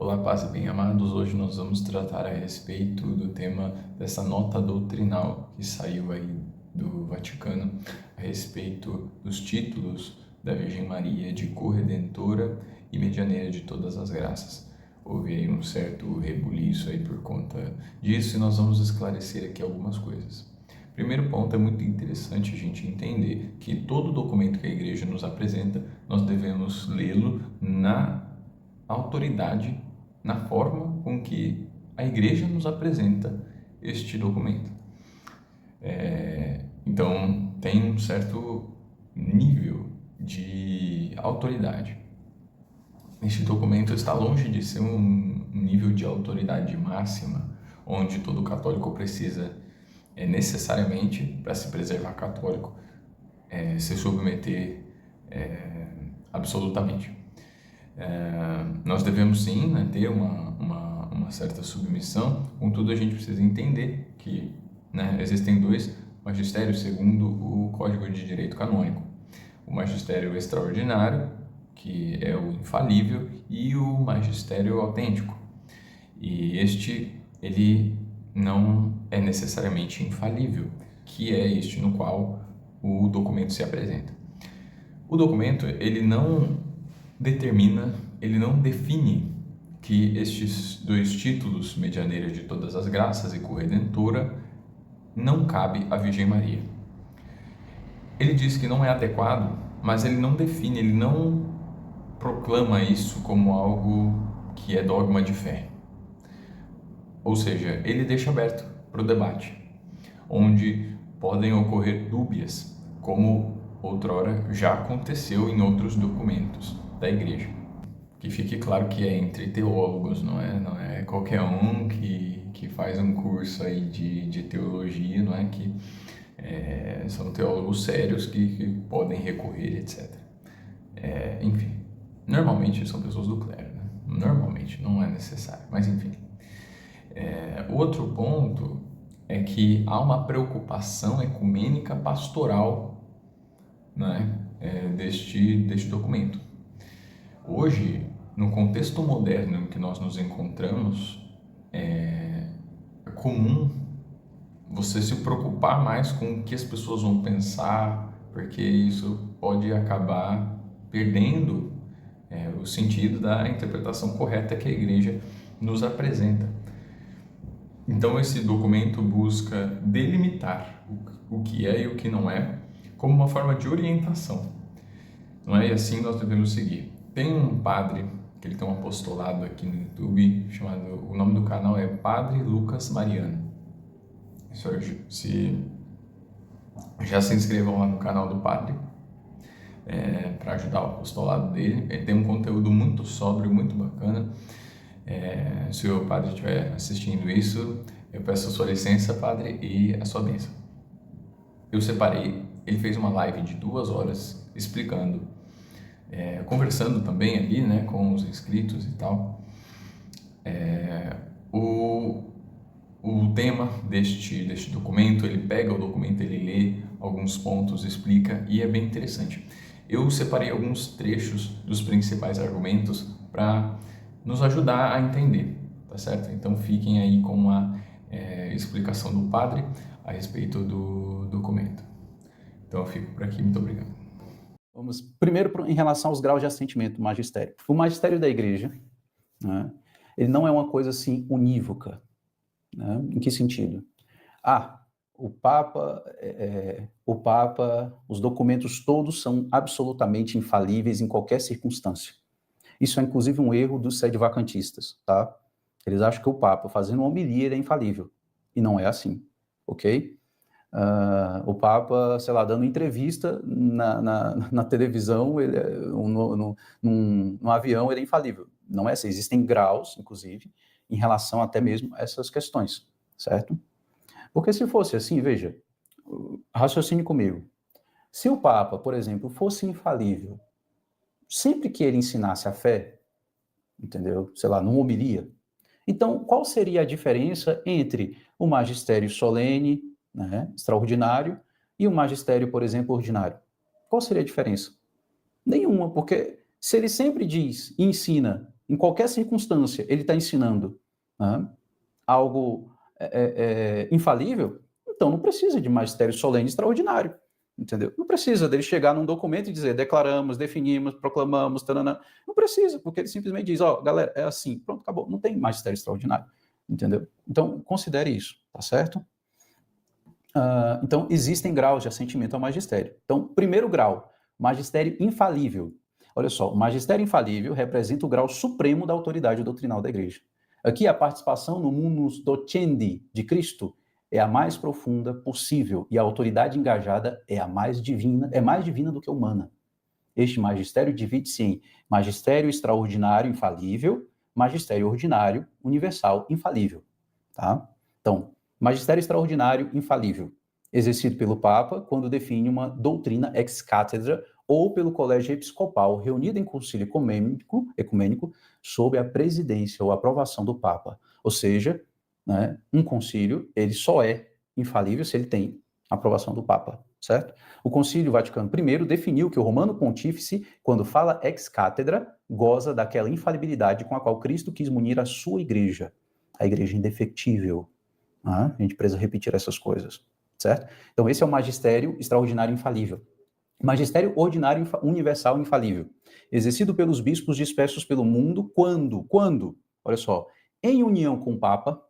Olá, paz e bem amados. Hoje nós vamos tratar a respeito do tema dessa nota doutrinal que saiu aí do Vaticano a respeito dos títulos da Virgem Maria de corredentora e medianeira de todas as graças. Houve aí um certo rebuliço aí por conta disso e nós vamos esclarecer aqui algumas coisas. Primeiro ponto, é muito interessante a gente entender que todo documento que a Igreja nos apresenta, nós devemos lê-lo na autoridade, na forma com que a Igreja nos apresenta este documento. Então, tem um certo nível de autoridade. Este documento está longe de ser um nível de autoridade máxima, onde todo católico precisa necessariamente, para se preservar católico, se submeter absolutamente. Nós devemos sim, né, ter uma certa submissão, contudo a gente precisa entender que, né, existem dois magistérios segundo o Código de Direito Canônico: o magistério extraordinário, que é o infalível, e o magistério autêntico. E ele não é necessariamente infalível, que é este no qual o documento se apresenta. O documento, ele não determina, ele não define que estes dois títulos, medianeira de todas as graças e corredentora, não cabe à Virgem Maria. Ele diz que não é adequado, mas ele não define, ele não proclama isso como algo que é dogma de fé. Ou seja, ele deixa aberto para o debate, onde podem ocorrer dúbias, como outrora já aconteceu em outros documentos da Igreja. Que fique claro que é entre teólogos, não é qualquer um que faz um curso aí de teologia, não é que são teólogos sérios que podem recorrer, etc. Enfim, normalmente são pessoas do clero, né? Normalmente, não é necessário, mas enfim. Outro ponto é que há uma preocupação ecumênica pastoral, né, deste documento. Hoje, no contexto moderno em que nós nos encontramos, é comum você se preocupar mais com o que as pessoas vão pensar, porque isso pode acabar perdendo o sentido da interpretação correta que a Igreja nos apresenta. Então, esse documento busca delimitar o que é e o que não é, como uma forma de orientação. Não é? E assim nós devemos seguir. Tem um padre, que ele tem um apostolado aqui no YouTube, o nome do canal é Padre Lucas Mariano. Já se inscrevam lá no canal do padre, para ajudar o apostolado dele. Ele tem um conteúdo muito sóbrio, muito bacana. Se o padre estiver assistindo isso, eu peço a sua licença, padre, e a sua bênção. Eu separei, ele fez uma live de 2 horas explicando, conversando também ali, né, com os inscritos e tal, o tema deste documento. Ele pega o documento, ele lê alguns pontos, explica, e é bem interessante. Eu separei alguns trechos dos principais argumentos para nos ajudar a entender, tá certo? Então fiquem aí com a explicação do padre a respeito do documento. Então eu fico por aqui, muito obrigado. Vamos primeiro em relação aos graus de assentimento do magistério. O magistério da Igreja, né, ele não é uma coisa assim unívoca. Né? Em que sentido? O Papa, os documentos todos são absolutamente infalíveis em qualquer circunstância. Isso é inclusive um erro dos sedevacantistas, tá? Eles acham que o Papa, fazendo uma homilia, ele é infalível. E não é assim, ok? O Papa, sei lá, dando entrevista na televisão, num avião, ele é infalível. Não é assim, existem graus, inclusive, em relação até mesmo a essas questões, certo? Porque se fosse assim, veja, raciocine comigo. Se o Papa, por exemplo, fosse infalível, sempre que ele ensinasse a fé, entendeu? Sei lá, numa homilia, então qual seria a diferença entre o magistério solene, né, extraordinário, e o magistério, por exemplo, ordinário? Qual seria a diferença? Nenhuma, porque se ele sempre diz e ensina em qualquer circunstância, ele está ensinando, né, algo infalível, então não precisa de magistério solene extraordinário, entendeu? Não precisa dele chegar num documento e dizer, declaramos, definimos, proclamamos, taranã. Não precisa, porque ele simplesmente diz, ó, galera, é assim, pronto, acabou, não tem magistério extraordinário, entendeu? Então, considere isso, tá certo? Então, existem graus de assentimento ao magistério. Então, primeiro grau, magistério infalível. Olha só, o magistério infalível representa o grau supremo da autoridade doutrinal da igreja. Aqui, a participação no munus docendi de Cristo é a mais profunda possível e a autoridade engajada é mais divina do que humana. Este magistério divide-se em magistério extraordinário infalível, magistério ordinário universal infalível. Tá? Então, magistério extraordinário infalível, exercido pelo Papa quando define uma doutrina ex cátedra ou pelo colégio episcopal reunido em concílio ecumênico sob a presidência ou aprovação do Papa. Ou seja, né, um concílio, ele só é infalível se ele tem a aprovação do Papa, certo? O Concílio Vaticano I definiu que o Romano Pontífice, quando fala ex cátedra, goza daquela infalibilidade com a qual Cristo quis munir a sua igreja, a igreja indefectível. A gente precisa repetir essas coisas, certo? Então, esse é o magistério extraordinário infalível. Magistério ordinário universal infalível, exercido pelos bispos dispersos pelo mundo, quando, olha só, em união com o Papa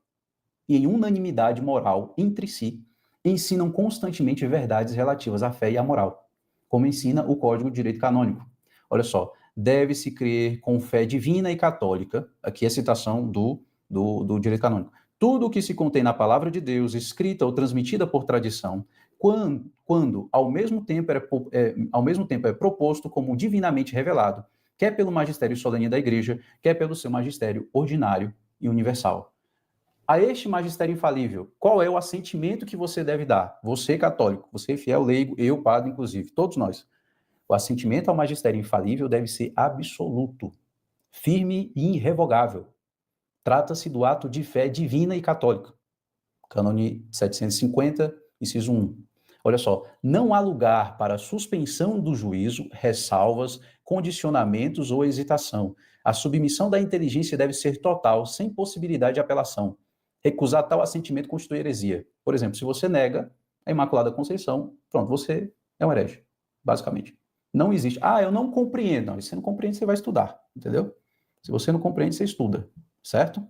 e em unanimidade moral entre si, ensinam constantemente verdades relativas à fé e à moral, como ensina o Código de Direito Canônico. Olha só, deve-se crer com fé divina e católica, aqui é a citação do Direito Canônico, tudo o que se contém na palavra de Deus, escrita ou transmitida por tradição, quando ao mesmo tempo é proposto como divinamente revelado, quer pelo magistério solene da igreja, quer pelo seu magistério ordinário e universal. A este magistério infalível, qual é o assentimento que você deve dar? Você, católico, você, fiel, leigo, eu, padre, inclusive, todos nós. O assentimento ao magistério infalível deve ser absoluto, firme e irrevogável. Trata-se do ato de fé divina e católica. Cânone 750, inciso 1. Olha só, não há lugar para suspensão do juízo, ressalvas, condicionamentos ou hesitação. A submissão da inteligência deve ser total, sem possibilidade de apelação. Recusar tal assentimento constitui heresia. Por exemplo, se você nega a Imaculada Conceição, pronto, você é um herege, basicamente. Não existe. Eu não compreendo. Não, se você não compreende, você vai estudar, entendeu? Se você não compreende, você estuda, certo?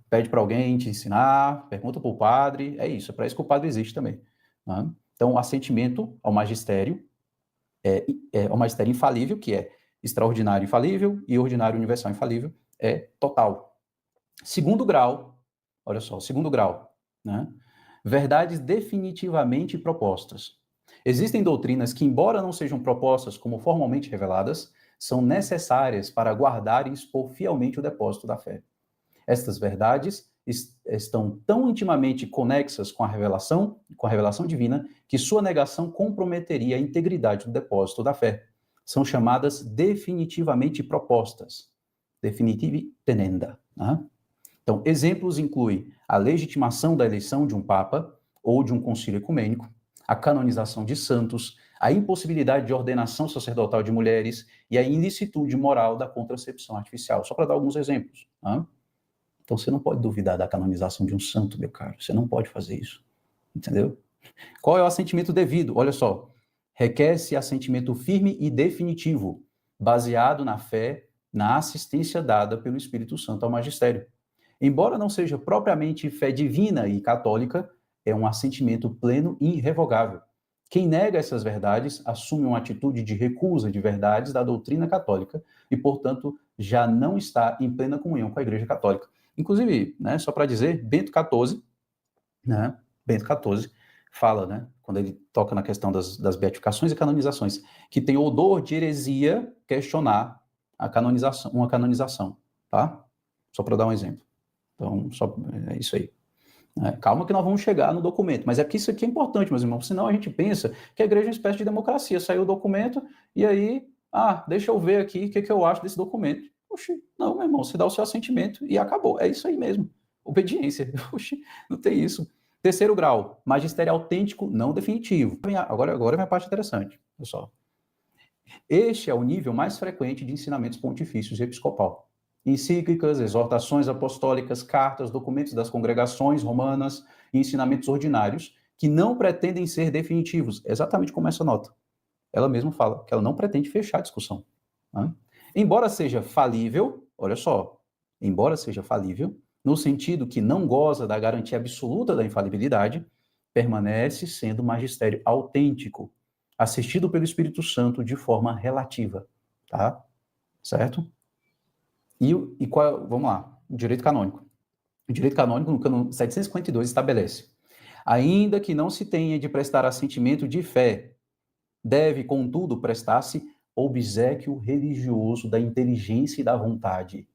Pede para alguém te ensinar, pergunta para o padre, é isso, é para isso que o padre existe também. Então, o assentimento ao magistério ao magistério infalível, que é extraordinário infalível e ordinário universal infalível, é total. Segundo grau, olha só, segundo grau, né? Verdades definitivamente propostas. Existem doutrinas que, embora não sejam propostas como formalmente reveladas, são necessárias para guardar e expor fielmente o depósito da fé. Estas verdades estão tão intimamente conexas com a revelação divina, que sua negação comprometeria a integridade do depósito da fé. São chamadas definitivamente propostas, definitive tenenda. Né? Então, exemplos incluem a legitimação da eleição de um papa ou de um concílio ecumênico, a canonização de santos, a impossibilidade de ordenação sacerdotal de mulheres e a ilicitude moral da contracepção artificial. Só para dar alguns exemplos. Né? Então, você não pode duvidar da canonização de um santo, meu caro. Você não pode fazer isso. Entendeu? Qual é o assentimento devido? Olha só. Requer-se assentimento firme e definitivo, baseado na fé, na assistência dada pelo Espírito Santo ao magistério. Embora não seja propriamente fé divina e católica, é um assentimento pleno e irrevogável. Quem nega essas verdades assume uma atitude de recusa de verdades da doutrina católica e, portanto, já não está em plena comunhão com a Igreja Católica. Inclusive, né, só para dizer, Bento XIV fala, né, quando ele toca na questão das beatificações e canonizações, que tem odor de heresia questionar uma canonização, tá? Só para dar um exemplo. Então, é isso aí. Calma que nós vamos chegar no documento, mas é que isso aqui é importante, meus irmãos, senão a gente pensa que a igreja é uma espécie de democracia, saiu o documento e aí, deixa eu ver aqui o que eu acho desse documento. Oxi, não, meu irmão, você dá o seu assentimento e acabou, é isso aí mesmo, obediência, oxi, não tem isso. Terceiro grau, magistério autêntico não definitivo. Agora vem a parte interessante, pessoal. Este é o nível mais frequente de ensinamentos pontifícios e episcopal. encíclicas, exortações apostólicas, cartas, documentos das congregações romanas e ensinamentos ordinários que não pretendem ser definitivos, exatamente como essa nota. Ela mesma fala que ela não pretende fechar a discussão. Né? Embora seja falível, olha só, embora seja falível, no sentido que não goza da garantia absoluta da infalibilidade, permanece sendo magistério autêntico, assistido pelo Espírito Santo de forma relativa, tá? Certo? E qual, vamos lá, o direito canônico. O direito canônico, no cano 752, estabelece: ainda que não se tenha de prestar assentimento de fé, deve, contudo, prestar-se obséquio religioso da inteligência e da vontade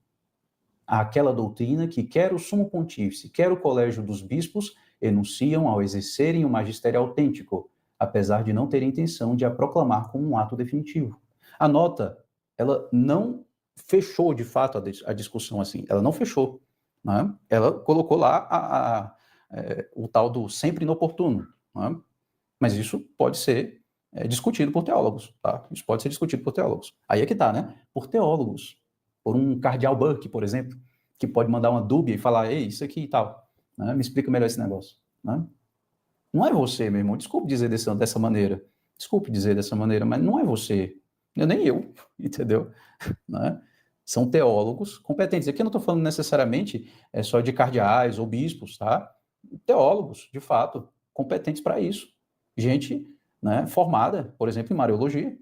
àquela doutrina que quer o sumo pontífice, quer o colégio dos bispos enunciam ao exercerem o magistério autêntico, apesar de não terem intenção de a proclamar como um ato definitivo. A nota, ela não fechou, de fato, a discussão assim, ela não fechou, né? Ela colocou lá o tal do sempre inoportuno, né? Mas isso pode ser discutido por teólogos, tá? Isso pode ser discutido por teólogos. Aí é que tá, né? Por teólogos, por um cardeal Burke, por exemplo, que pode mandar uma dúbia e falar, ei, isso aqui e tal, né? Me explica melhor esse negócio, né? Não é você, meu irmão, desculpe dizer dessa maneira, desculpe dizer dessa maneira, mas não é você, nem eu, entendeu? Né? São teólogos competentes. Aqui eu não estou falando necessariamente só de cardeais ou bispos, tá? Teólogos, de fato, competentes para isso. Gente, né, formada, por exemplo, em Mariologia.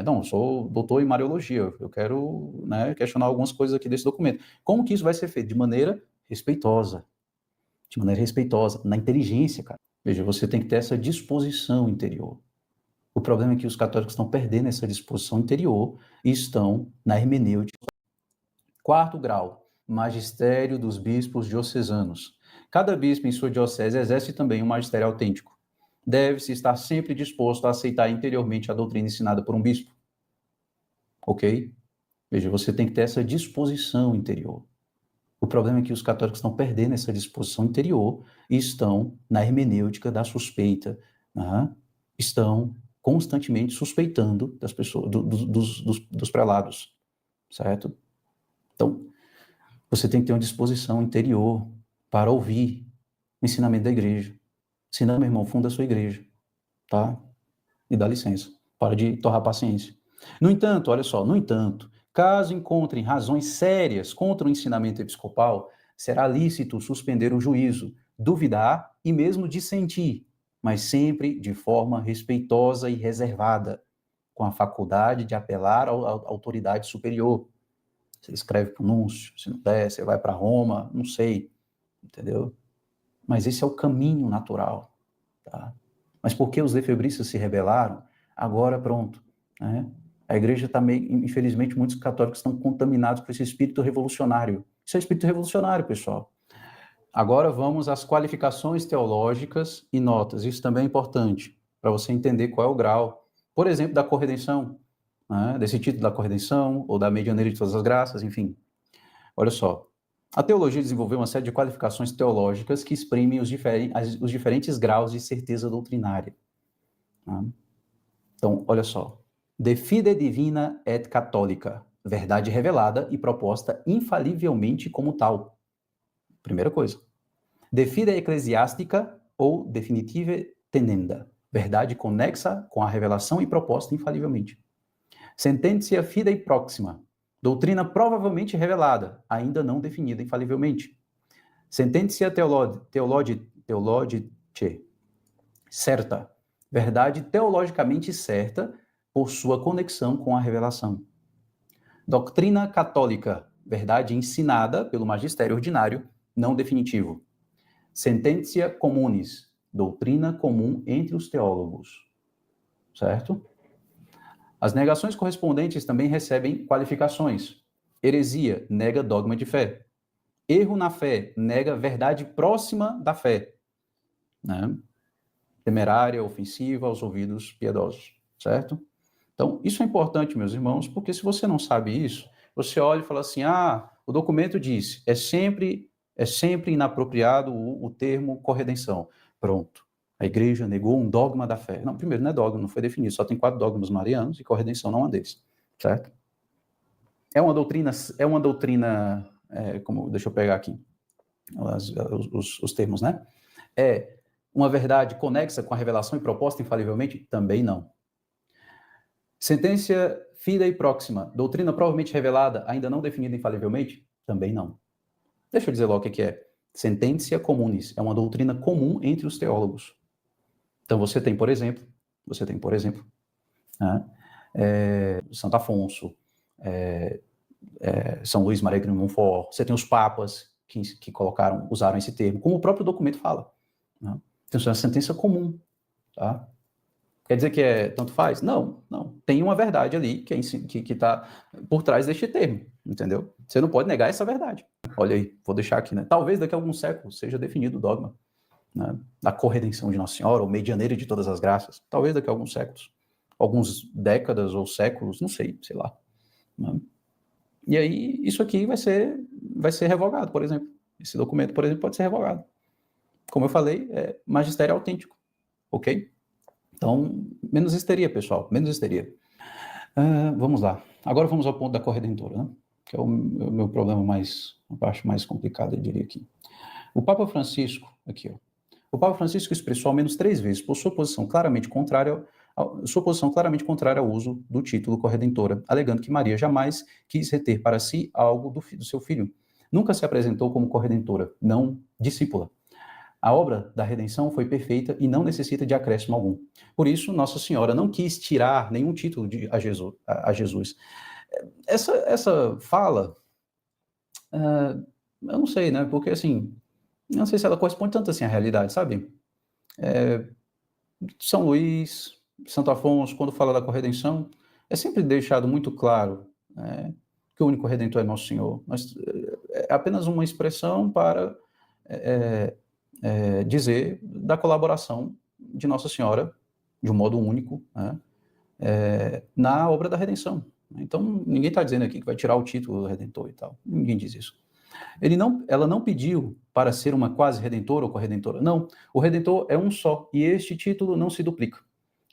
Não, eu sou doutor em Mariologia, eu quero, né, questionar algumas coisas aqui desse documento. Como que isso vai ser feito? De maneira respeitosa. De maneira respeitosa, na inteligência, cara. Veja, você tem que ter essa disposição interior. O problema é que os católicos estão perdendo essa disposição interior e estão na hermenêutica. Quarto grau, magistério dos bispos diocesanos. Cada bispo em sua diocese exerce também um magistério autêntico. Deve-se estar sempre disposto a aceitar interiormente a doutrina ensinada por um bispo. Ok? Veja, você tem que ter essa disposição interior. O problema é que os católicos estão perdendo essa disposição interior e estão na hermenêutica da suspeita, né? Estão constantemente suspeitando das pessoas, dos prelados, certo? Então, você tem que ter uma disposição interior para ouvir o ensinamento da igreja. Senão, meu irmão, funda a sua igreja, tá? E dá licença. Para de torrar paciência. No entanto, olha só, no entanto, caso encontrem razões sérias contra o ensinamento episcopal, será lícito suspender o juízo, duvidar e mesmo dissentir, mas sempre de forma respeitosa e reservada, com a faculdade de apelar à autoridade superior. Você escreve para o núncio, se não der, você vai para Roma, não sei, entendeu? Mas esse é o caminho natural, tá? Mas porque os lefebristas se rebelaram, agora pronto, né? A igreja está meio, infelizmente, muitos católicos estão contaminados por esse espírito revolucionário. Isso é espírito revolucionário, pessoal. Agora vamos às qualificações teológicas e notas. Isso também é importante, para você entender qual é o grau, por exemplo, da corredenção, né? Desse título da corredenção, ou da medianeira de todas as graças, enfim. Olha só, a teologia desenvolveu uma série de qualificações teológicas que exprimem os diferentes graus de certeza doutrinária. Tá? Então, olha só. De fide divina et católica, verdade revelada e proposta infalivelmente como tal. Primeira coisa. De fide ecclesiástica ou definitive tenenda, verdade conexa com a revelação e proposta infalivelmente. Sententia fidei proxima, doutrina provavelmente revelada, ainda não definida infalivelmente. Sententia teologice, certa, verdade teologicamente certa por sua conexão com a revelação. Doutrina católica, verdade ensinada pelo magistério ordinário, não definitivo. Sententia communis, doutrina comum entre os teólogos. Certo? As negações correspondentes também recebem qualificações. Heresia, nega dogma de fé. Erro na fé, nega verdade próxima da fé. Né? Temerária, ofensiva aos ouvidos piedosos. Certo? Então, isso é importante, meus irmãos, porque se você não sabe isso, você olha e fala assim, o documento diz, é sempre inapropriado o termo corredenção. Pronto. A igreja negou um dogma da fé. Não, primeiro, não é dogma, não foi definido. Só tem 4 dogmas marianos e corredenção não é um deles. Certo? É uma doutrina, deixa eu pegar aqui os termos, né? É uma verdade conexa com a revelação e proposta infalivelmente? Também não. Sententia fidei próxima, doutrina provavelmente revelada, ainda não definida infalivelmente? Também não. Deixa eu dizer logo o que é. Sententia communis, é uma doutrina comum entre os teólogos. Então você tem, por exemplo, né, Santo Afonso, São Luís Maria de Montfort, você tem os papas que usaram esse termo, como o próprio documento fala. Né? Então isso é uma sentença comum, tá? Quer dizer que tanto faz? Não. Tem uma verdade ali que está por trás deste termo, entendeu? Você não pode negar essa verdade. Olha aí, vou deixar aqui, né? Talvez daqui a alguns séculos seja definido o dogma, né, da corredenção de Nossa Senhora, ou medianeira de todas as graças. Talvez daqui a alguns séculos. Alguns décadas ou séculos, não sei lá. Né? E aí, isso aqui vai ser revogado, por exemplo. Esse documento, por exemplo, pode ser revogado. Como eu falei, é magistério autêntico, ok? Então, menos histeria, pessoal, menos histeria. Vamos lá. Agora vamos ao ponto da corredentora, né? Que é o meu problema a parte mais complicada, eu diria aqui. O Papa Francisco, aqui, ó. O Papa Francisco expressou ao menos 3 vezes por sua posição claramente contrária ao uso do título corredentora, alegando que Maria jamais quis reter para si algo do seu filho. Nunca se apresentou como corredentora, não discípula. A obra da redenção foi perfeita e não necessita de acréscimo algum. Por isso, Nossa Senhora não quis tirar nenhum título a Jesus. Essa fala, eu não sei, né? Porque, assim, não sei se ela corresponde tanto assim à realidade, sabe? São Luís, Santo Afonso, quando fala da corredenção, é sempre deixado muito claro, né, que o único redentor é Nosso Senhor. Mas é apenas uma expressão para dizer da colaboração de Nossa Senhora, de um modo único, né, na obra da redenção. Então, ninguém está dizendo aqui que vai tirar o título do redentor e tal. Ninguém diz isso. Ela não pediu para ser uma quase redentora ou corredentora. Não, o redentor é um só, e este título não se duplica.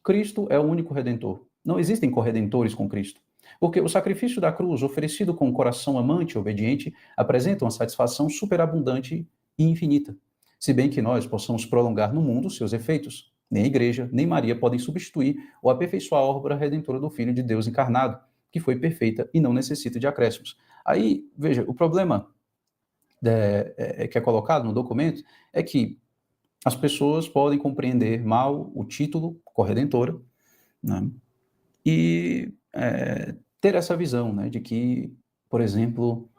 Cristo é o único redentor. Não existem corredentores com Cristo. Porque o sacrifício da cruz, oferecido com um coração amante e obediente, apresenta uma satisfação superabundante e infinita. Se bem que nós possamos prolongar no mundo seus efeitos, nem a igreja, nem Maria podem substituir ou aperfeiçoar a obra redentora do Filho de Deus encarnado, que foi perfeita e não necessita de acréscimos. Aí, veja, o problema que é colocado no documento é que as pessoas podem compreender mal o título corredentora, né, e ter essa visão, né, de que, por exemplo,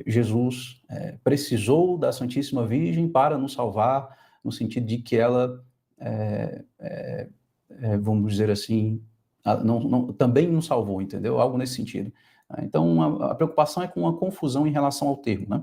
Jesus precisou da Santíssima Virgem para nos salvar, no sentido de que ela, vamos dizer assim, também nos salvou, entendeu? Algo nesse sentido. Então, a preocupação é com uma confusão em relação ao termo, né?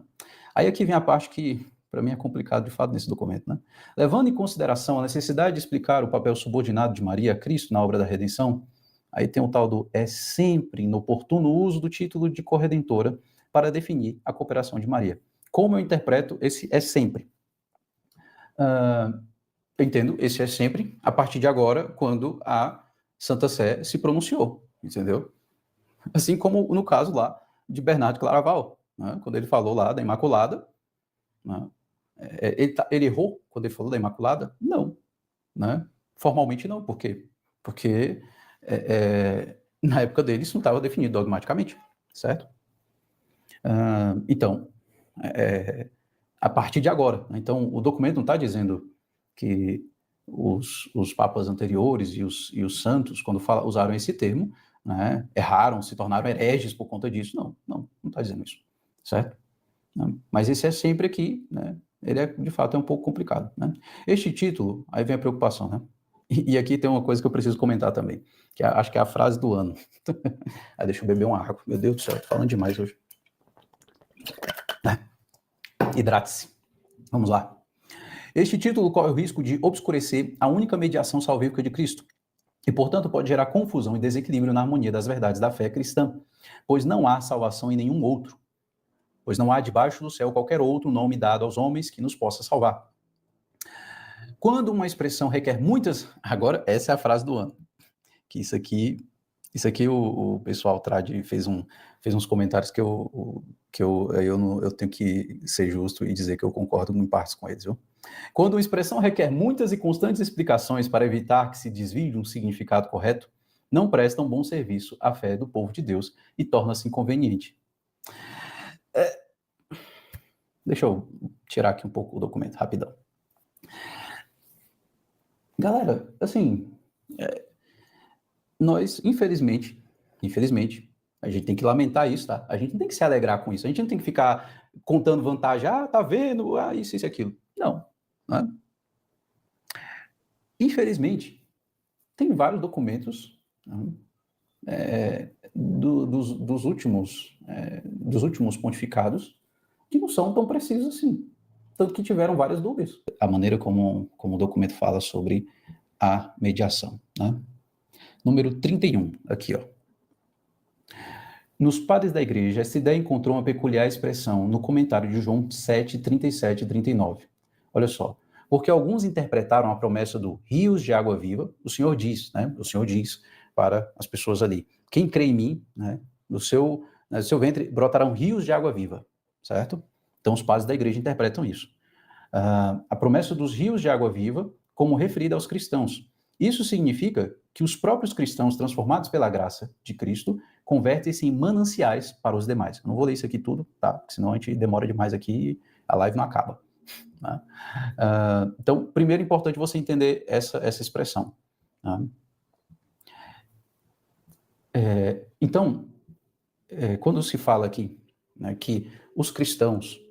Aí aqui vem a parte que, para mim, é complicado de fato nesse documento, né? Levando em consideração a necessidade de explicar o papel subordinado de Maria a Cristo na obra da redenção, aí tem o tal do sempre inoportuno uso do título de corredentora para definir a cooperação de Maria. Como eu interpreto esse é sempre? Eu entendo esse é sempre a partir de agora, quando a Santa Sé se pronunciou, entendeu? Assim como no caso lá de Bernardo Claraval, né? Quando ele falou lá da Imaculada, né? Ele errou quando ele falou da Imaculada? Não, né? Formalmente não, por quê? Porque na época dele isso não estava definido dogmaticamente, certo? Então, a partir de agora, né? Então o documento não está dizendo que os papas anteriores e os santos, quando usaram esse termo, né, erraram, se tornaram hereges por conta disso. Não está dizendo isso, certo? Mas esse é sempre aqui, né? Ele de fato é um pouco complicado, né? Este título, aí vem a preocupação, né? E aqui tem uma coisa que eu preciso comentar também, que acho que é a frase do ano. Aí deixa eu beber uma água. Meu Deus do céu, tô falando demais hoje. Hidrate-se. Vamos lá. Este título corre o risco de obscurecer a única mediação salvífica de Cristo, e, portanto, pode gerar confusão e desequilíbrio na harmonia das verdades da fé cristã, pois não há salvação em nenhum outro, pois não há debaixo do céu qualquer outro nome dado aos homens que nos possa salvar. Quando uma expressão requer muitas... Agora, essa é a frase do ano, que isso aqui Isso aqui o pessoal Trad fez uns comentários que eu tenho que ser justo e dizer que eu concordo em partes com eles, viu? Quando uma expressão requer muitas e constantes explicações para evitar que se desvie de um significado correto, não presta um bom serviço à fé do povo de Deus e torna-se inconveniente. Deixa eu tirar aqui um pouco o documento, rapidão. Galera, assim, nós, infelizmente, a gente tem que lamentar isso, tá? A gente não tem que se alegrar com isso. A gente não tem que ficar contando vantagem. Ah, tá vendo? Isso e aquilo. Não. Né? Infelizmente, tem vários documentos, né, dos últimos pontificados que não são tão precisos assim. Tanto que tiveram várias dúvidas. A maneira como o documento fala sobre a mediação. Né? Número 31, aqui, ó. Nos padres da igreja, essa ideia encontrou uma peculiar expressão no comentário de João 7, 37 e 39. Olha só. Porque alguns interpretaram a promessa do rios de água viva, o Senhor diz, né? O Senhor diz para as pessoas ali, quem crê em mim, né? No seu ventre brotarão rios de água viva, certo? Então os padres da igreja interpretam isso. A promessa dos rios de água viva como referida aos cristãos. Isso significa que os próprios cristãos transformados pela graça de Cristo convertem-se em mananciais para os demais. Eu não vou ler isso aqui tudo, tá? Porque senão a gente demora demais aqui e a live não acaba. Né? Então, primeiro é importante você entender essa expressão. Né? Então, quando se fala aqui, né, que os cristãos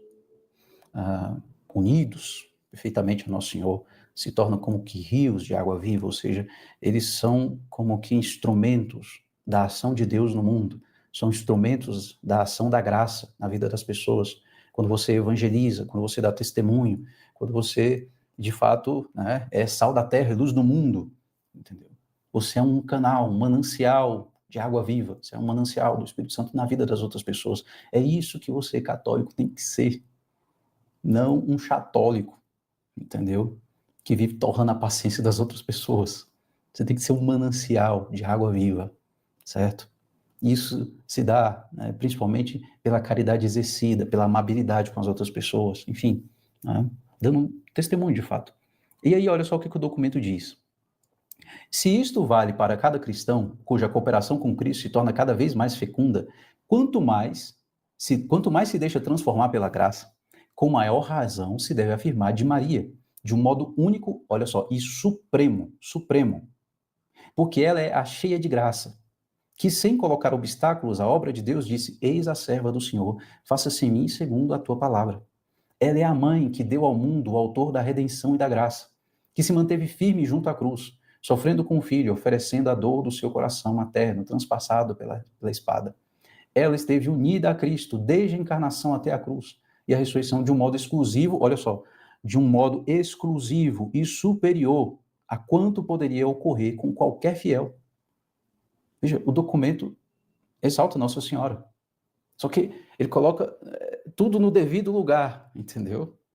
unidos perfeitamente ao Nosso Senhor se tornam como que rios de água viva, ou seja, eles são como que instrumentos da ação de Deus no mundo, são instrumentos da ação da graça na vida das pessoas. Quando você evangeliza, quando você dá testemunho, quando você, de fato, né, é sal da terra e luz do mundo, entendeu? Você é um canal, um manancial de água viva, você é um manancial do Espírito Santo na vida das outras pessoas. É isso que você, católico, tem que ser, não um chatólico, entendeu? Que vive torrando a paciência das outras pessoas. Você tem que ser um manancial de água viva, certo? Isso se dá, né, principalmente pela caridade exercida, pela amabilidade com as outras pessoas, enfim, né, dando um testemunho de fato. E aí, olha só o que o documento diz. Se isto vale para cada cristão, cuja cooperação com Cristo se torna cada vez mais fecunda, quanto mais se deixa transformar pela graça, com maior razão se deve afirmar de Maria, de um modo único, olha só, e supremo, porque ela é a cheia de graça, que sem colocar obstáculos à obra de Deus disse, eis a serva do Senhor, faça-se em mim segundo a tua palavra. Ela é a mãe que deu ao mundo o autor da redenção e da graça, que se manteve firme junto à cruz, sofrendo com o filho, oferecendo a dor do seu coração materno, transpassado pela espada. Ela esteve unida a Cristo desde a encarnação até a cruz e a ressurreição de um modo exclusivo, olha só, de um modo exclusivo e superior a quanto poderia ocorrer com qualquer fiel. Veja, o documento exalta Nossa Senhora. Só que ele coloca tudo no devido lugar, entendeu?